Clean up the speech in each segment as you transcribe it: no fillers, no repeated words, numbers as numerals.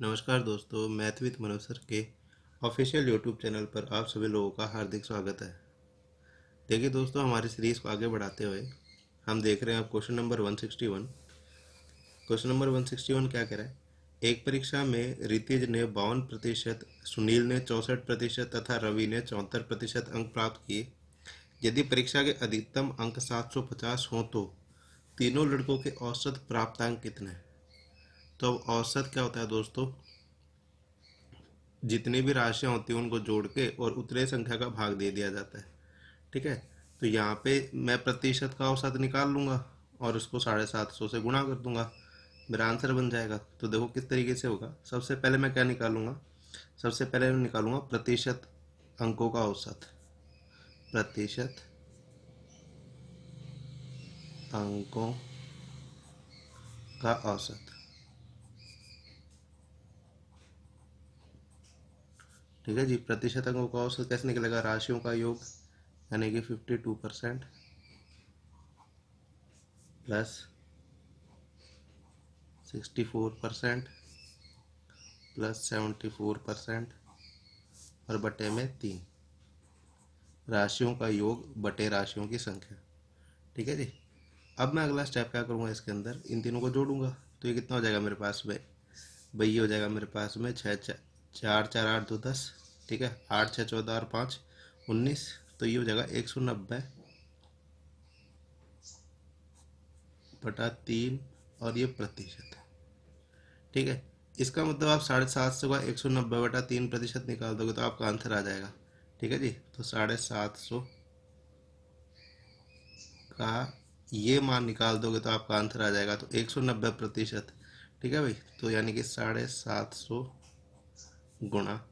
नमस्कार दोस्तों, math with Manoj sir के ऑफिशियल यूट्यूब चैनल पर आप सभी लोगों का हार्दिक स्वागत है। देखिए दोस्तों, हमारी सीरीज़ को आगे बढ़ाते हुए हम देख रहे हैं अब क्वेश्चन नंबर 161। क्वेश्चन नंबर 161 क्या कह रहा है? एक परीक्षा में रितिज ने 52%, सुनील ने 64% तथा रवि ने 74% अंक प्राप्त किए। यदि परीक्षा के अधिकतम अंक 750 हों तो तीनों लड़कों के औसत प्राप्तांक कितने हैं? तो अब औसत क्या होता है दोस्तों? जितनी भी राशियां होती हैं उनको जोड़ के और उतने संख्या का भाग दे दिया जाता है। ठीक है। तो यहाँ पे मैं प्रतिशत का औसत निकाल लूँगा और उसको 750 से गुणा कर दूंगा, मेरा आंसर बन जाएगा। तो देखो किस तरीके से होगा। सबसे पहले मैं क्या निकालूंगा? सबसे पहले मैं निकालूंगा प्रतिशत अंकों का औसत। प्रतिशत अंकों का औसत। ठीक है जी। प्रतिशत अंकों का औसत कैसे निकलेगा? राशियों का योग, यानी कि 52% प्लस 64% प्लस 74% और बटे में 3, राशियों का योग बटे राशियों की संख्या। ठीक है जी। अब मैं अगला स्टेप क्या करूँगा? इसके अंदर इन तीनों को जोड़ूंगा। तो ये कितना हो जाएगा मेरे पास में? भाई ये हो जाएगा मेरे पास में 6 4 4 8 2 10। ठीक है। 8 6 14 और 5 19। तो ये हो जाएगा 190/3 और ये प्रतिशत। ठीक है। इसका मतलब आप 750 का 190/3% निकाल दोगे तो आपका आंसर आ जाएगा। ठीक है जी। तो 750 का ये मान निकाल दोगे तो आपका आंसर आ जाएगा। तो 190%। ठीक है भाई। तो यानी कि 750 गुणा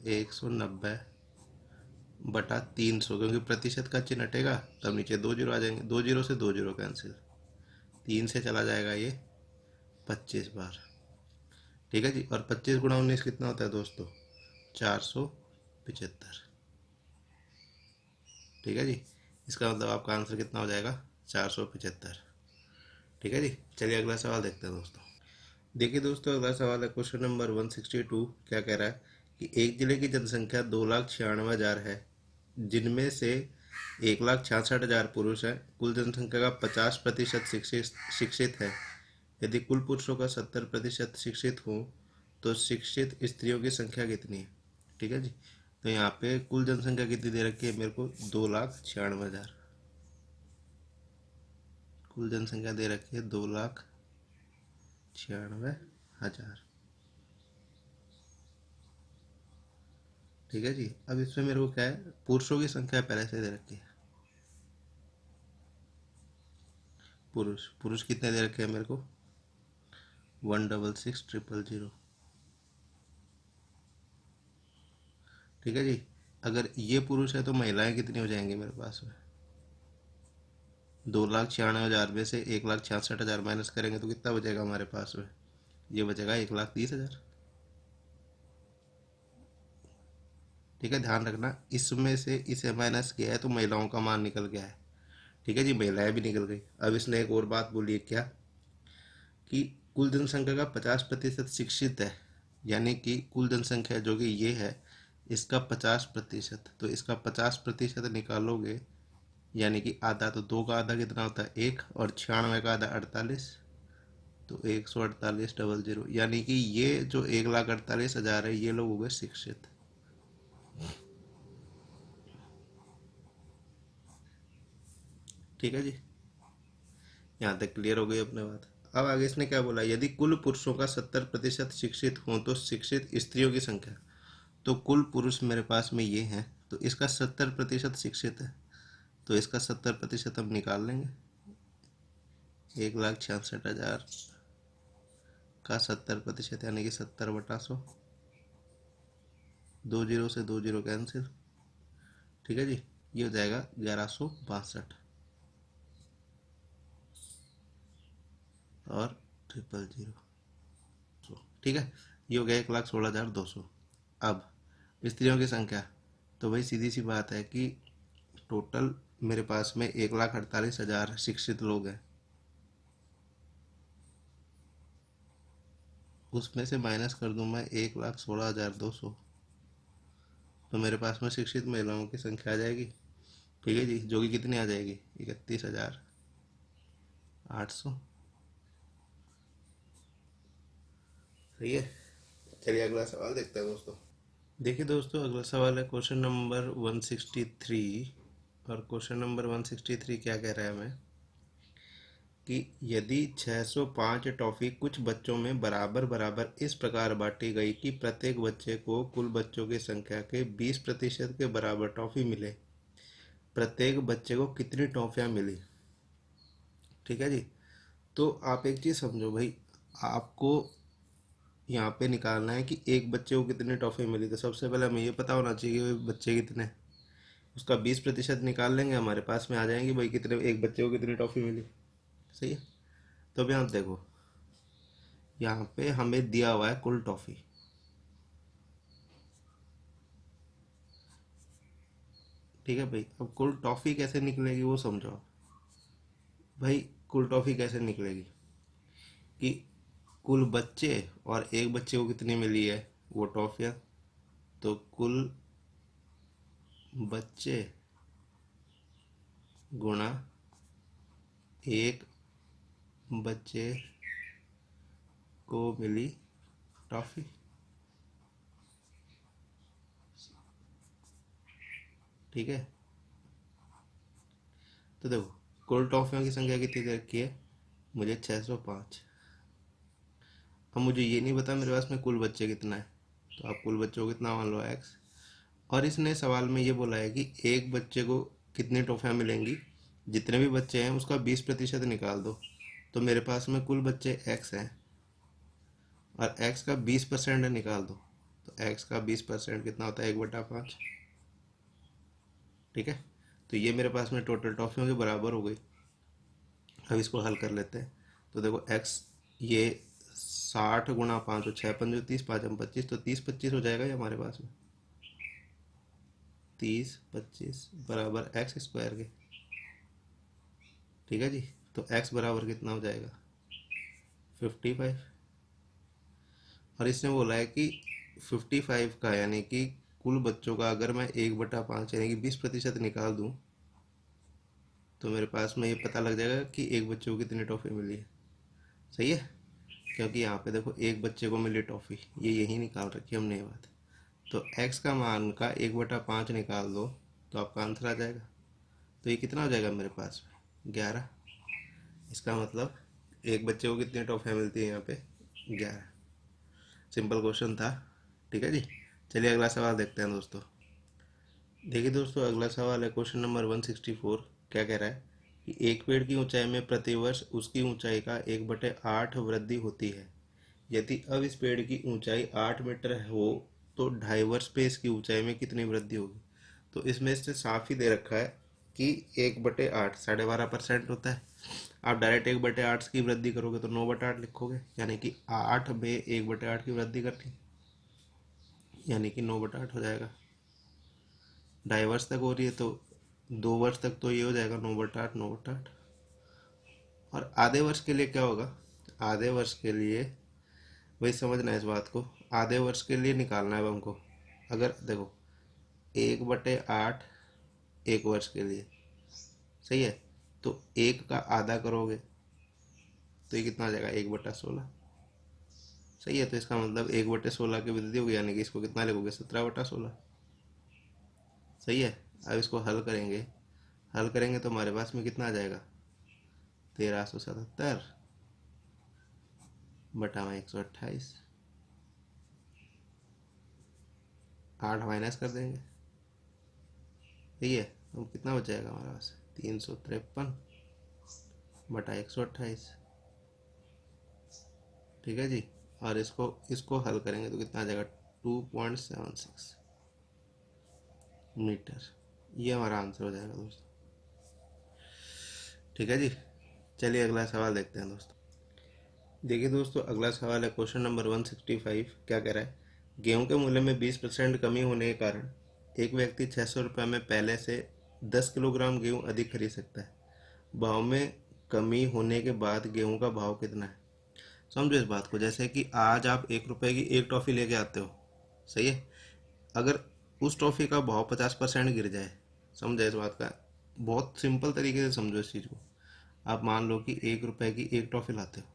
190/300, क्योंकि प्रतिशत का चिन्ह हटेगा तब नीचे 2 जीरो आ जाएंगे। 2 जीरो से 2 जीरो कैंसिल, 3 से चला जाएगा ये 25 बार। ठीक है जी। और 25 × 19 कितना होता है दोस्तों? 475। ठीक है जी। इसका मतलब आपका आंसर कितना हो जाएगा? 475। ठीक है जी। चलिए अगला सवाल देखते हैं दोस्तों। देखिए दोस्तों, अगला सवाल है क्वेश्चन नंबर 162। क्या कह रहा है कि एक जिले की जनसंख्या 2,96,000 है, जिनमें से 1,66,000 पुरुष हैं। कुल जनसंख्या का 50% शिक्षित शिक्षित है। यदि कुल पुरुषों का 70% शिक्षित हो तो शिक्षित स्त्रियों की संख्या कितनी है? ठीक है जी। तो यहाँ पे कुल जनसंख्या कितनी दे रखी है मेरे को? 2,96,000। कुल जनसंख्या दे रखी है 2,96,000। ठीक है जी। अब इसमें मेरे को क्या है, पुरुषों की संख्या पहले से दे रखी है। पुरुष पुरुष कितने दे रखे हैं मेरे को? 166,000। ठीक है जी। अगर ये पुरुष है तो महिलाएं कितनी हो जाएंगी मेरे पास में? 2,96,000 में से 1,66,000 माइनस करेंगे तो कितना बचेगा हमारे पास में? ये बचेगा 1,30,000। ठीक है। ध्यान रखना, इसमें से इसे माइनस किया है तो महिलाओं का मान निकल गया है। ठीक है जी। महिलाएं भी निकल गई। अब इसने एक और बात बोली है, क्या कि कुल जनसंख्या का 50% शिक्षित है, यानी कि कुल जनसंख्या जो कि ये है इसका 50%। तो इसका 50% निकालोगे, यानी कि आधा। तो 2 का आधा कितना होता है? 1। और 96 का आधा 48। तो 148,000, यानी कि ये जो 1,48,000 है ये लोग हो गए शिक्षित। ठीक है जी। यहाँ तक क्लियर हो गई अपने बात। अब आगे इसने क्या बोला? यदि कुल पुरुषों का 70% शिक्षित हो तो शिक्षित स्त्रियों की संख्या। तो कुल पुरुष मेरे पास में ये हैं, तो इसका 70% शिक्षित है, तो इसका 70% हम निकाल लेंगे। 1,66,000 का 70%, यानी कि 70/100। 2 जीरो से 2 जीरो कैंसिल। ठीक है जी। ये हो जाएगा 1,162 और 000। ठीक है। ये हो गया 1,16,200। अब स्त्रियों की संख्या, तो भाई सीधी सी बात है कि टोटल मेरे पास में 1,48,000 शिक्षित लोग हैं। उसमें से माइनस कर दूं मैं 1,16,200, तो मेरे पास में शिक्षित महिलाओं की संख्या आ जाएगी। ठीक है जी, जो कि कितनी आ जाएगी, 31,800। सही है। चलिए अगला सवाल देखते हैं दोस्तों। देखिए दोस्तों, अगला सवाल है क्वेश्चन नंबर 163। और क्वेश्चन नंबर 163 क्या कह रहा है हमें कि यदि 605 टॉफी कुछ बच्चों में बराबर बराबर इस प्रकार बांटी गई कि प्रत्येक बच्चे को कुल बच्चों की संख्या के 20% के बराबर टॉफी मिले, प्रत्येक बच्चे को कितनी टॉफियाँ मिली। ठीक है जी। तो आप एक चीज़ समझो भाई, आपको यहाँ पे निकालना है कि एक बच्चे को कितनी टॉफी मिली। तो सबसे पहले हमें ये पता होना चाहिए कि बच्चे कितने हैं। उसका 20% निकाल लेंगे, हमारे पास में आ जाएंगे भाई कितने, एक बच्चे को कितनी टॉफी मिली। सही है। तो अभी आप देखो, यहाँ पे हमें दिया हुआ है कुल टॉफी। ठीक है भाई, अब कुल टॉफी कैसे निकलेगी वो समझो आप। भाई कुल टॉफी कैसे निकलेगी कि कुल बच्चे और एक बच्चे को कितनी मिली है वो टॉफियाँ, तो कुल बच्चे गुणा एक बच्चे को मिली टॉफी। ठीक है। तो देखो, कुल टॉफियों की संख्या कितनी दे रखी है मुझे, 605। अब मुझे ये नहीं पता मेरे पास में कुल बच्चे कितना है, तो आप कुल बच्चों को कितना मान लो, एक्स। और इसने सवाल में ये बोला है कि एक बच्चे को कितनी टॉफियाँ मिलेंगी, जितने भी बच्चे हैं उसका 20% निकाल दो। तो मेरे पास में कुल बच्चे एक्स हैं और एक्स का 20% निकाल दो, तो एक्स का 20% कितना होता है, 1/5। ठीक है। तो ये मेरे पास में टोटल टॉफियों के बराबर हो गई। अब इसको हल कर लेते हैं। तो देखो एक्स, ये 60 गुणा 5 तो 6×5 = 30, 5×25 तो 30×25 हो जाएगा ये हमारे पास में, 30×25 बराबर एक्स स्क्वायर के। ठीक है जी। तो एक्स बराबर कितना हो जाएगा, 55। और इसने बोला है कि 55 का यानी कि कुल बच्चों का अगर मैं 1/5 यानी कि 20% निकाल दूं, तो मेरे पास में ये पता लग जाएगा कि एक बच्चे को कितनी टॉफ़ी मिली है। सही है। क्योंकि यहाँ पे देखो एक बच्चे को मिली टॉफ़ी, ये यही निकाल रखी है हमने ये बात। तो x का मान का 1/5 निकाल दो तो आपका आंसर आ जाएगा। तो ये कितना हो जाएगा मेरे पास में, 11। इसका मतलब एक बच्चे को कितनी टॉफ़ियाँ मिलती है यहाँ पे, 11। सिंपल क्वेश्चन था। ठीक है जी। चलिए अगला सवाल देखते हैं दोस्तों। देखिए दोस्तों, अगला सवाल है क्वेश्चन नंबर 164। क्या कह रहा है कि एक पेड़ की ऊंचाई में प्रतिवर्ष उसकी ऊंचाई का 1/8 वृद्धि होती है। यदि अब इस पेड़ की ऊंचाई 8 मीटर हो तो 2.5 वर्ष पे इसकी ऊंचाई में कितनी वृद्धि होगी। तो इसमें से साफ ही दे रखा है कि 1/8 12.5% होता है। आप डायरेक्ट 1/8 की वृद्धि करोगे तो 9/8 लिखोगे, यानी कि 8 में 1/8 की वृद्धि करनी, यानी कि 9/8 हो जाएगा। 2.5 वर्ष तक हो रही है तो 2 वर्ष तक तो ये हो जाएगा 9/8 9/8। और आधे वर्ष के लिए क्या होगा, आधे वर्ष के लिए वही समझना है इस बात को। आधे वर्ष के लिए निकालना है अब हमको। अगर देखो 1/8 एक वर्ष के लिए, सही है, तो एक का आधा करोगे तो ये कितना आ जाएगा, 1/16। सही है। तो इसका मतलब 1/16 की वृद्धि होगी, यानी कि इसको कितना लिखोगे, 17/16। सही है। अब इसको हल करेंगे, हल करेंगे तो हमारे पास में कितना आ जाएगा, 1377 बटा में 128। 8 माइनस कर देंगे, सही है। तो कितना बच जाएगा हमारे पास, 353 बटा 128। ठीक है जी। और इसको इसको हल करेंगे तो कितना आ जाएगा, 2.76 मीटर। ये हमारा आंसर हो जाएगा दोस्तों। ठीक है जी। चलिए अगला सवाल देखते हैं दोस्तों। देखिए दोस्तों, अगला सवाल है क्वेश्चन नंबर 165। क्या कह रहा है, गेहूं के मूल्य में 20% कमी होने के कारण एक व्यक्ति 600 रुपये में पहले से 10 किलोग्राम गेहूं अधिक खरीद सकता है। भाव में कमी होने के बाद गेहूं का भाव कितना है। समझो इस बात को, जैसे कि आज आप 1 रुपए की एक टॉफ़ी लेके आते हो, सही है। अगर उस टॉफ़ी का भाव 50% गिर जाए, समझे इस बात का, बहुत सिंपल तरीके से समझो इस चीज़ को। आप मान लो कि 1 रुपए की एक टॉफ़ी लाते हो,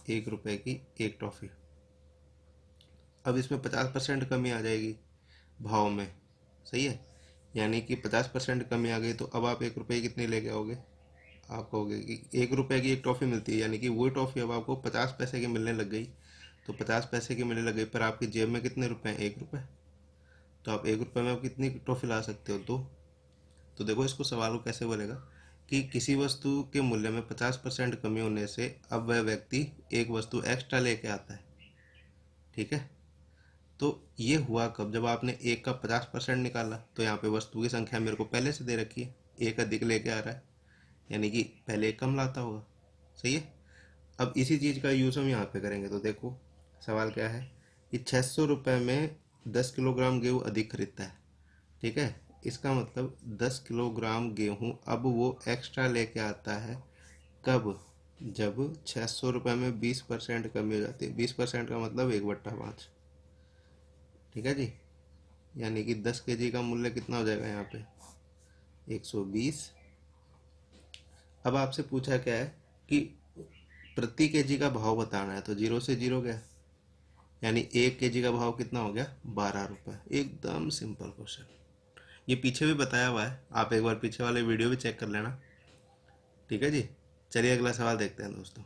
1 रुपए की एक टॉफ़ी, अब इसमें 50% कमी आ जाएगी भाव में, सही है। यानी कि 50% कमी आ गई, तो अब आप 1 रुपए की कितनी लेके आओगे, आप कहोगे कि 1 रुपए की एक टॉफ़ी मिलती है, यानी कि वही टॉफ़ी अब आपको 50 पैसे की मिलने लग गई। तो 50 पैसे की मिलने लग गई, पर आपकी जेब में कितने रुपए हैं, 1 रुपए। तो आप 1 रुपए में आप कितनी टॉफ़ी ला सकते हो, दो। तो देखो इसको सवाल को कैसे बोलेगा कि किसी वस्तु के मूल्य में 50% कमी होने से अब वह व्यक्ति एक वस्तु एक्स्ट्रा लेके आता है, ठीक है। तो ये हुआ कब, जब आपने एक का 50% निकाला, तो यहाँ पे वस्तु की संख्या मेरे को पहले से दे रखी है, एक अधिक लेके आ रहा है, यानी कि पहले एक कम लाता होगा, सही है। अब इसी चीज़ का यूज़ हम यहाँ पे करेंगे। तो देखो सवाल क्या है कि 600 रुपये में 10 किलोग्राम गेहूँ अधिक खरीदता है, ठीक है। इसका मतलब 10 किलोग्राम गेहूँ अब वो एक्स्ट्रा लेके आता है, कब, जब 600 रुपये में 20% कमी हो जाती है। 20% का मतलब 1/5, ठीक है जी। यानी कि 10 केजी का मूल्य कितना हो जाएगा यहाँ पे, 120। अब आपसे पूछा क्या है कि प्रति केजी का भाव बताना है, तो 0 से 0 गया, यानी 1 केजी का भाव कितना हो गया, 12 रुपये। एकदम सिंपल क्वेश्चन। ये पीछे भी बताया हुआ है, आप एक बार पीछे वाले वीडियो भी चेक कर लेना, ठीक है जी। चलिए अगला सवाल देखते हैं दोस्तों।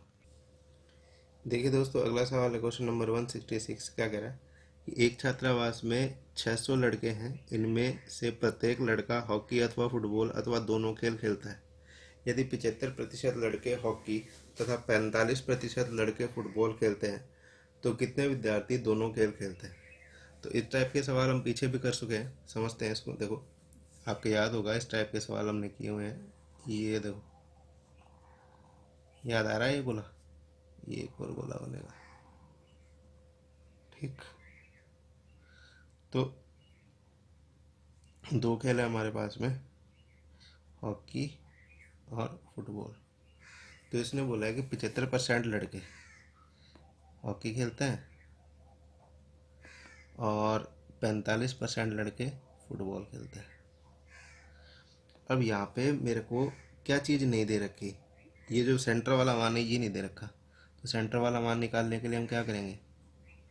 देखिए दोस्तों, अगला सवाल है क्वेश्चन नंबर 166। क्या कह रहा है कि एक छात्रावास में 600 लड़के हैं, इनमें से प्रत्येक लड़का हॉकी अथवा फुटबॉल अथवा दोनों खेल खेलता है। यदि 75% लड़के हॉकी तथा 45% लड़के फुटबॉल खेलते हैं, तो कितने विद्यार्थी दोनों खेल खेलते हैं। तो इस टाइप के सवाल हम पीछे भी कर चुके हैं, समझते हैं इसको। देखो आपको याद होगा, इस टाइप के सवाल हमने किए हुए हैं। ये देखो, याद आ रहा है, ये बोला, ये एक और बोला बनेगा, ठीक। तो दो खेल है हमारे पास में, हॉकी और फुटबॉल। तो इसने बोला है कि 75% लड़के हॉकी खेलते हैं और 45% लड़के फुटबॉल खेलते हैं। अब यहाँ पे मेरे को क्या चीज़ नहीं दे रखी, ये जो सेंटर वाला मान है ये नहीं दे रखा। तो सेंटर वाला मान निकालने के लिए हम क्या करेंगे,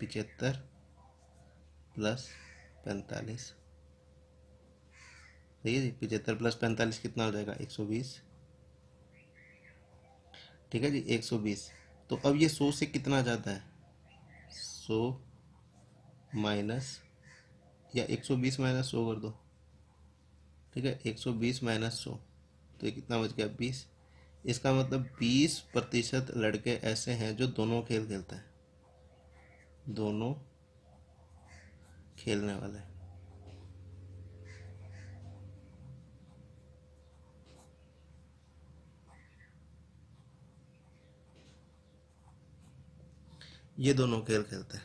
75 प्लस 45, सही है जी। 75 प्लस 45 कितना हो जाएगा, 120, ठीक है जी, 120। तो अब ये 100 से कितना जाता है, 100 माइनस, या 120 माइनस 100 कर दो, ठीक है। 120 माइनस 100, तो ये कितना बच गया, 20। इसका मतलब 20% लड़के ऐसे हैं जो दोनों खेल खेलते हैं, दोनों खेलने वाले। ये दोनों खेल खेलते हैं,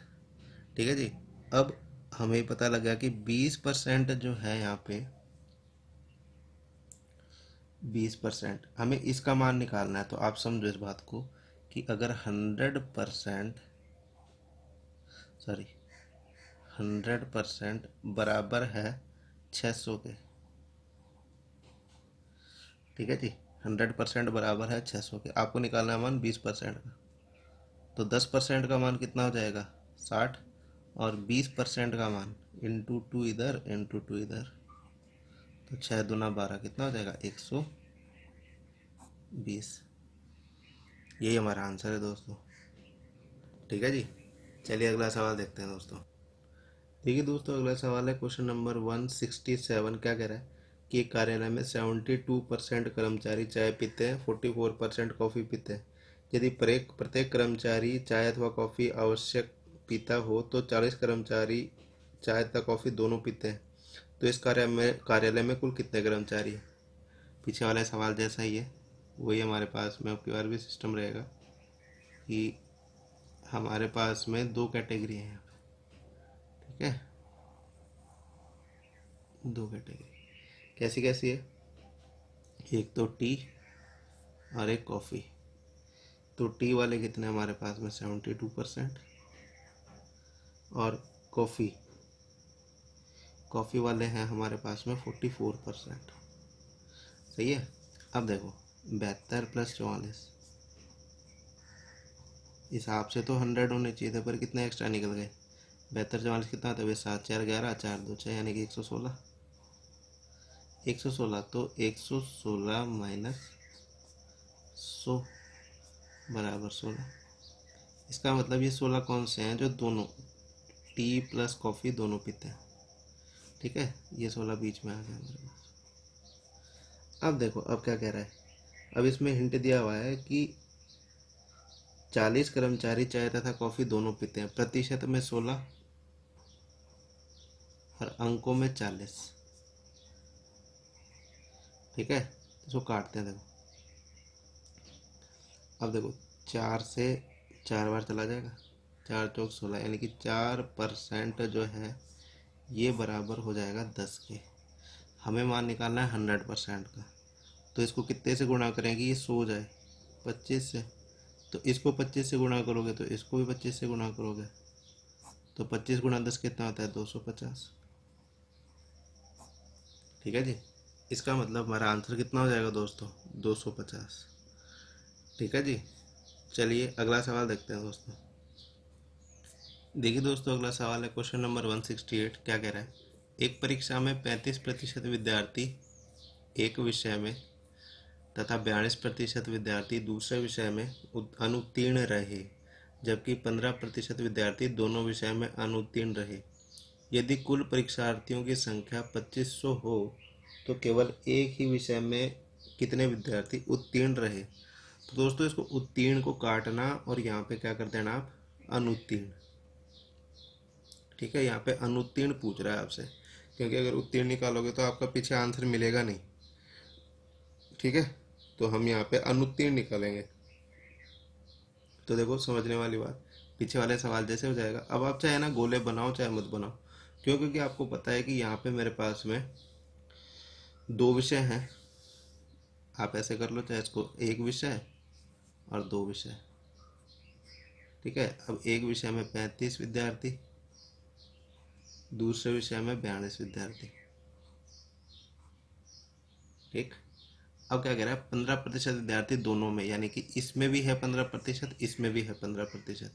ठीक है जी। अब हमें पता लगा कि 20% जो है यहाँ पे, 20% हमें इसका मान निकालना है। तो आप समझो इस बात को कि अगर 100%, सॉरी 100% बराबर है 600 के, ठीक है जी। 100% बराबर है 600 के, आपको निकालना है मान 20% का। तो 10% का मान कितना हो जाएगा, 60, और 20% का मान इंटू टू इधर, इंटू टू इधर, तो 6 दूना 12, कितना हो जाएगा, 120। यही हमारा आंसर है दोस्तों, ठीक है जी। चलिए अगला सवाल देखते हैं दोस्तों। देखिए दोस्तों, अगला सवाल है क्वेश्चन नंबर 167। क्या कह रहा है कि एक कार्यालय में 72% कर्मचारी चाय पीते हैं, 44% कॉफ़ी पीते हैं। यदि प्रत्येक प्रत्येक कर्मचारी चाय अथवा कॉफ़ी आवश्यक पीता हो, तो 40 कर्मचारी चाय तथा कॉफ़ी दोनों पीते हैं। तो इस कार्यालय में कुल कितने कर्मचारी हैं। पीछे वाले सवाल जैसा ही है, वही हमारे पास में अब की बार भी सिस्टम रहेगा कि हमारे पास में दो कैटेगरी हैं यहाँ पे, ठीक है। दो कैटेगरी कैसी कैसी है, एक तो टी और एक कॉफ़ी। तो टी वाले कितने हमारे पास में 72%, और कॉफ़ी वाले हैं हमारे पास में 44%। सही है। अब देखो 72 + 44, हिसाब से तो 100 होने चाहिए थे, पर कितने एक्स्ट्रा निकल गए। 72 44 कितना था भाई, 7 4 11, 4 2 6, यानी कि 116। 116, तो 116 माइनस 100 बराबर 16। इसका मतलब ये 16 कौन से हैं, जो दोनों टी प्लस कॉफ़ी दोनों पीते हैं। ठीक है, ये 16 बीच में आ गया मेरे पास। अब देखो अब क्या कह रहा है, अब इसमें हिंट दिया हुआ है कि 40 कर्मचारी चाय तथा कॉफ़ी दोनों पीते हैं, प्रतिशत में 16 और अंकों में 40। ठीक है, इसको काटते हैं। देखो अब देखो 4 से 4 बार चला जाएगा, 4 चौक 16, यानी कि 4% जो है ये बराबर हो जाएगा 10 के। हमें मान निकालना है 100% का, तो इसको कितने से गुणा करेंगे, ये 100 जाए 25 से, तो इसको 25 से गुणा करोगे तो इसको भी 25 से गुणा करोगे, तो 25 गुणा 10 कितना होता है, 250। ठीक है जी, इसका मतलब हमारा आंसर कितना हो जाएगा दोस्तों, 250। ठीक है जी, चलिए अगला सवाल देखते हैं दोस्तों। देखिए दोस्तों, अगला सवाल है क्वेश्चन नंबर 168। क्या कह रहा है, एक परीक्षा में 35% विद्यार्थी एक विषय में तथा 42% विद्यार्थी दूसरे विषय में अनुत्तीर्ण रहे, जबकि 15% विद्यार्थी दोनों विषय में अनुत्तीर्ण रहे। यदि कुल परीक्षार्थियों की संख्या 2500 हो तो केवल एक ही विषय में कितने विद्यार्थी उत्तीर्ण रहे। तो दोस्तों इसको उत्तीर्ण को काटना और यहाँ पे क्या कर देना आप, अनुत्तीर्ण। ठीक है, यहाँ पे अनुत्तीर्ण पूछ रहा है आपसे, क्योंकि अगर उत्तीर्ण निकालोगे तो आपका पीछे आंसर मिलेगा नहीं। ठीक है, तो हम यहाँ पे अनुत्तीर्ण निकालेंगे। तो देखो समझने वाली बात, पीछे वाले सवाल जैसे हो जाएगा। अब आप चाहे ना गोले बनाओ चाहे मत बनाओ, क्यों, क्योंकि आपको पता है कि यहाँ पे मेरे पास में दो विषय हैं। आप ऐसे कर लो, चाहे इसको एक विषय और दो विषय। ठीक है, अब एक विषय में 35 विद्यार्थी, दूसरे विषय में 42 विद्यार्थी। ठीक, अब क्या कह रहा है, 15% विद्यार्थी दोनों में, यानी कि इसमें भी है 15%, इसमें भी है 15%,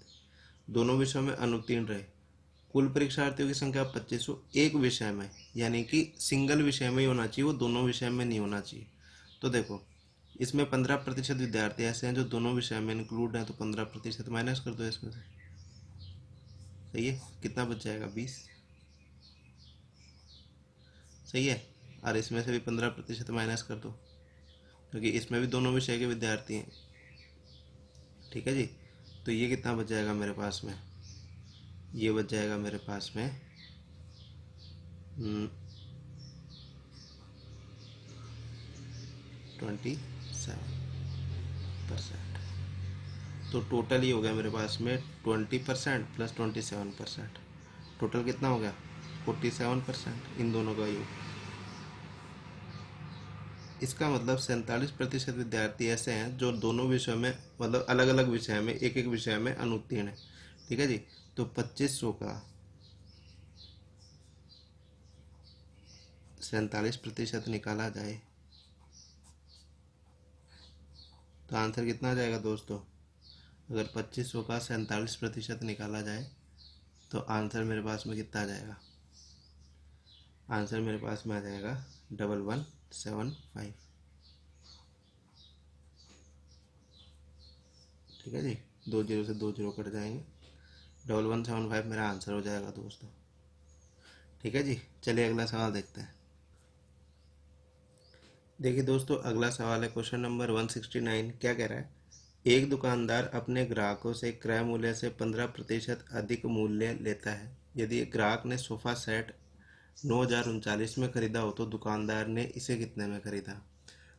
दोनों विषयों में अनुत्तीर्ण रहे। कुल परीक्षार्थियों की संख्या 2500 एक विषय में, यानी कि सिंगल विषय में ही होना चाहिए, वो दोनों विषय में नहीं होना चाहिए। तो देखो इसमें 15% विद्यार्थी ऐसे हैं जो दोनों विषय में इंक्लूड हैं, तो 15% माइनस कर दो इसमें से। सही है, कितना बच जाएगा, 20। सही है, और इसमें से भी 15% माइनस कर दो, क्योंकि इसमें भी दोनों विषय के विद्यार्थी हैं। ठीक है जी, तो ये कितना बच जाएगा मेरे पास में, ये बच जाएगा मेरे पास में 27%। तो टोटल ही हो गया मेरे पास में 20% + 27%, टोटल कितना हो गया, 47% इन दोनों का योग। इसका मतलब 47% विद्यार्थी ऐसे हैं जो दोनों विषयों में, मतलब अलग अलग विषय में, एक एक विषय में अनुत्तीर्ण है। ठीक है जी, तो 2500 का 47% निकाला जाए तो आंसर कितना आ जाएगा दोस्तों। अगर 2500 का 47% निकाला जाए तो आंसर मेरे पास में कितना आ जाएगा, आंसर मेरे पास में आ जाएगा 1175। ठीक है जी, 2 जीरो से 2 जीरो कट जाएंगे, 1175 मेरा आंसर हो जाएगा दोस्तों। ठीक है जी, चलिए अगला सवाल देखते हैं। देखिए दोस्तों, अगला सवाल है क्वेश्चन नंबर 169। क्या कह रहा है, एक दुकानदार अपने ग्राहकों से क्रय मूल्य से 15% अधिक मूल्य लेता है। यदि एक ग्राहक ने सोफ़ा सेट 9,039 में खरीदा हो तो दुकानदार ने इसे कितने में खरीदा।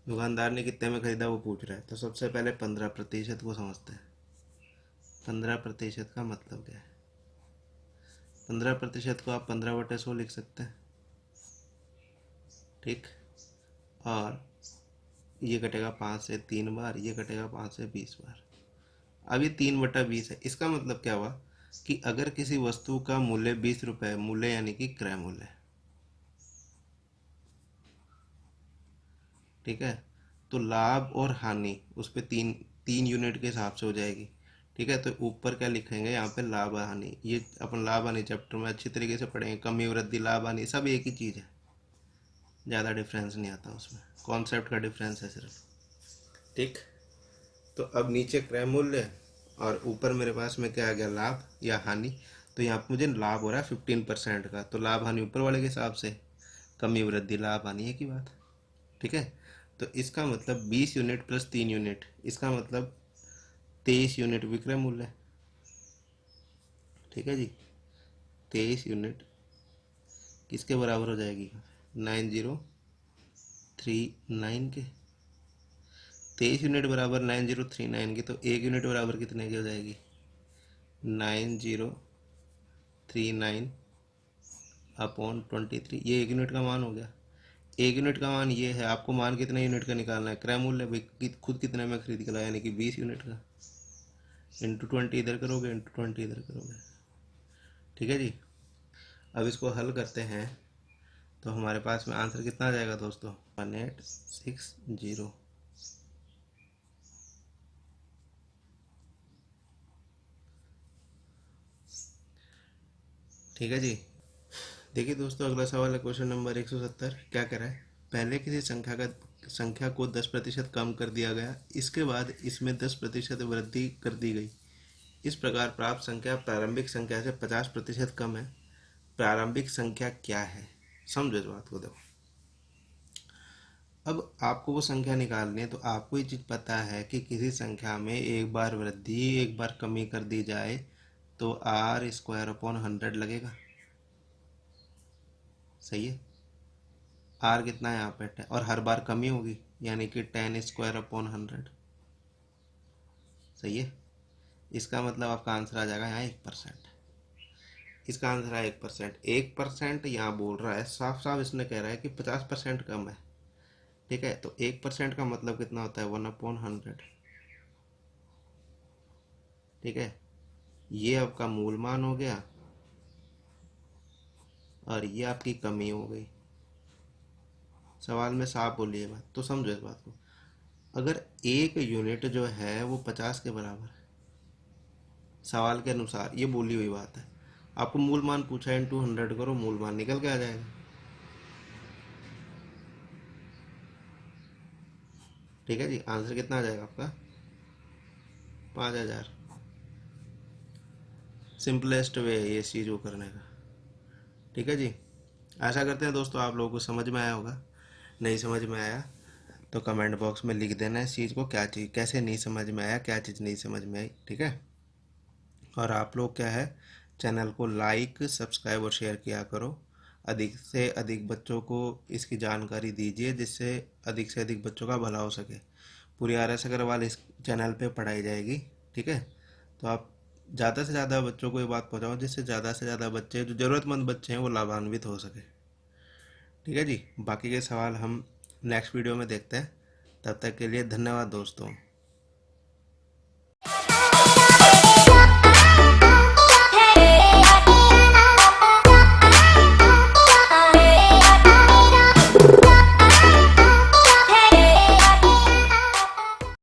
दुकानदार ने कितने में खरीदा वो पूछ रहा है। तो सबसे पहले 15% को समझते हैं। 15% का मतलब क्या है, 15% को आप 15/100 लिख सकते हैं। ठीक, और ये कटेगा 5 से 3 बार, ये कटेगा 5 से 20 बार, अब ये 3/20 है। इसका मतलब क्या हुआ कि अगर किसी वस्तु का मूल्य 20 रुपये, मूल्य यानी कि क्रय मूल्य, ठीक है, तो लाभ और हानि उस पर तीन तीन यूनिट के हिसाब से हो जाएगी। ठीक है, तो ऊपर क्या लिखेंगे यहाँ पे, लाभ हानि। ये अपन लाभ हानि चैप्टर में अच्छी तरीके से पढ़ेंगे, कमी वृद्धि लाभ हानि सब एक ही चीज़ है, ज़्यादा डिफरेंस नहीं आता उसमें, कॉन्सेप्ट का डिफरेंस है सिर्फ। ठीक, तो अब नीचे क्रय मूल्य और ऊपर मेरे पास में क्या आ गया, लाभ या हानि। तो यहाँ पे मुझे लाभ हो रहा है 15% का, तो लाभ हानि ऊपर वाले के हिसाब से, कमी वृद्धि लाभ हानि एक ही बात। ठीक है, तो इसका मतलब 20 यूनिट प्लस 3 यूनिट, इसका मतलब 23 यूनिट विक्रय मूल्य। ठीक है जी, 23 यूनिट किसके बराबर हो जाएगी, 9039 के। 23 यूनिट बराबर 9039 की, तो 1 यूनिट बराबर कितने की हो जाएगी, 9039/23। ये 1 यूनिट का मान हो गया। 1 यूनिट का मान ये है, आपको मान कितने यूनिट का निकालना है, क्रय मूल्य भाई खुद कितने में खरीद के लाया, यानी कि 20 यूनिट का, इंटू 20 इधर करोगे, इंटू 20 इधर करोगे। ठीक है जी, अब इसको हल करते हैं तो हमारे पास में आंसर कितना आ जाएगा दोस्तों, 1860। ठीक है जी, देखिए दोस्तों अगला सवाल है क्वेश्चन नंबर 170। क्या कह रहा है, पहले किसी संख्या को 10% कम कर दिया गया, इसके बाद इसमें 10% वृद्धि कर दी गई। इस प्रकार प्राप्त संख्या प्रारंभिक संख्या से 50% कम है। प्रारंभिक संख्या क्या है, समझो इस बात को। देखो, अब आपको वो संख्या निकालनी है, तो आपको ये चीज़ पता है कि किसी संख्या में एक बार वृद्धि एक बार कमी कर दी जाए तो r² / 100 लगेगा। सही है, r कितना है यहाँ पे, और हर बार कमी होगी यानी कि 10² / 100। सही है, इसका मतलब आपका आंसर आ जाएगा यहाँ 1%। इसका आंसर है 1%। 1% यहाँ बोल रहा है, साफ साफ इसने कह रहा है कि 50% कम है। ठीक है, तो 1% का मतलब कितना होता है, 1/100। ठीक है, ये आपका मूल मान हो गया और ये आपकी कमी हो गई। सवाल में साफ बोली है बात, तो समझो इस बात को। अगर 1 यूनिट जो है वो 50 के बराबर है, सवाल के अनुसार ये बोली हुई बात है, आपको मूल मान पूछा है, इंटू 100 करो, मूल मान निकल के आ जाएगा। ठीक है जी, आंसर कितना आ जाएगा आपका, 5000। सिंपलेस्ट वे है ये चीज़ को करने का। ठीक है जी, आशा करते हैं दोस्तों आप लोगों को समझ में आया होगा। नहीं समझ में आया तो कमेंट बॉक्स में लिख देना इस चीज़ को, क्या चीज़ कैसे नहीं समझ में आया, क्या चीज़ नहीं समझ में आई। ठीक है, और आप लोग क्या है, चैनल को लाइक सब्सक्राइब और शेयर किया करो। अधिक से अधिक बच्चों को इसकी जानकारी दीजिए, जिससे अधिक से अधिक बच्चों का भला हो सके। पूरी RS अग्रवाल इस चैनल पे पढ़ाई जाएगी। ठीक है, तो आप ज़्यादा से ज़्यादा बच्चों को ये बात पहुँचाओ, जिससे ज़्यादा से ज़्यादा बच्चे, जो ज़रूरतमंद बच्चे हैं, वो लाभान्वित हो सके। ठीक है जी, बाकी के सवाल हम नेक्स्ट वीडियो में देखते हैं। तब तक के लिए धन्यवाद दोस्तों।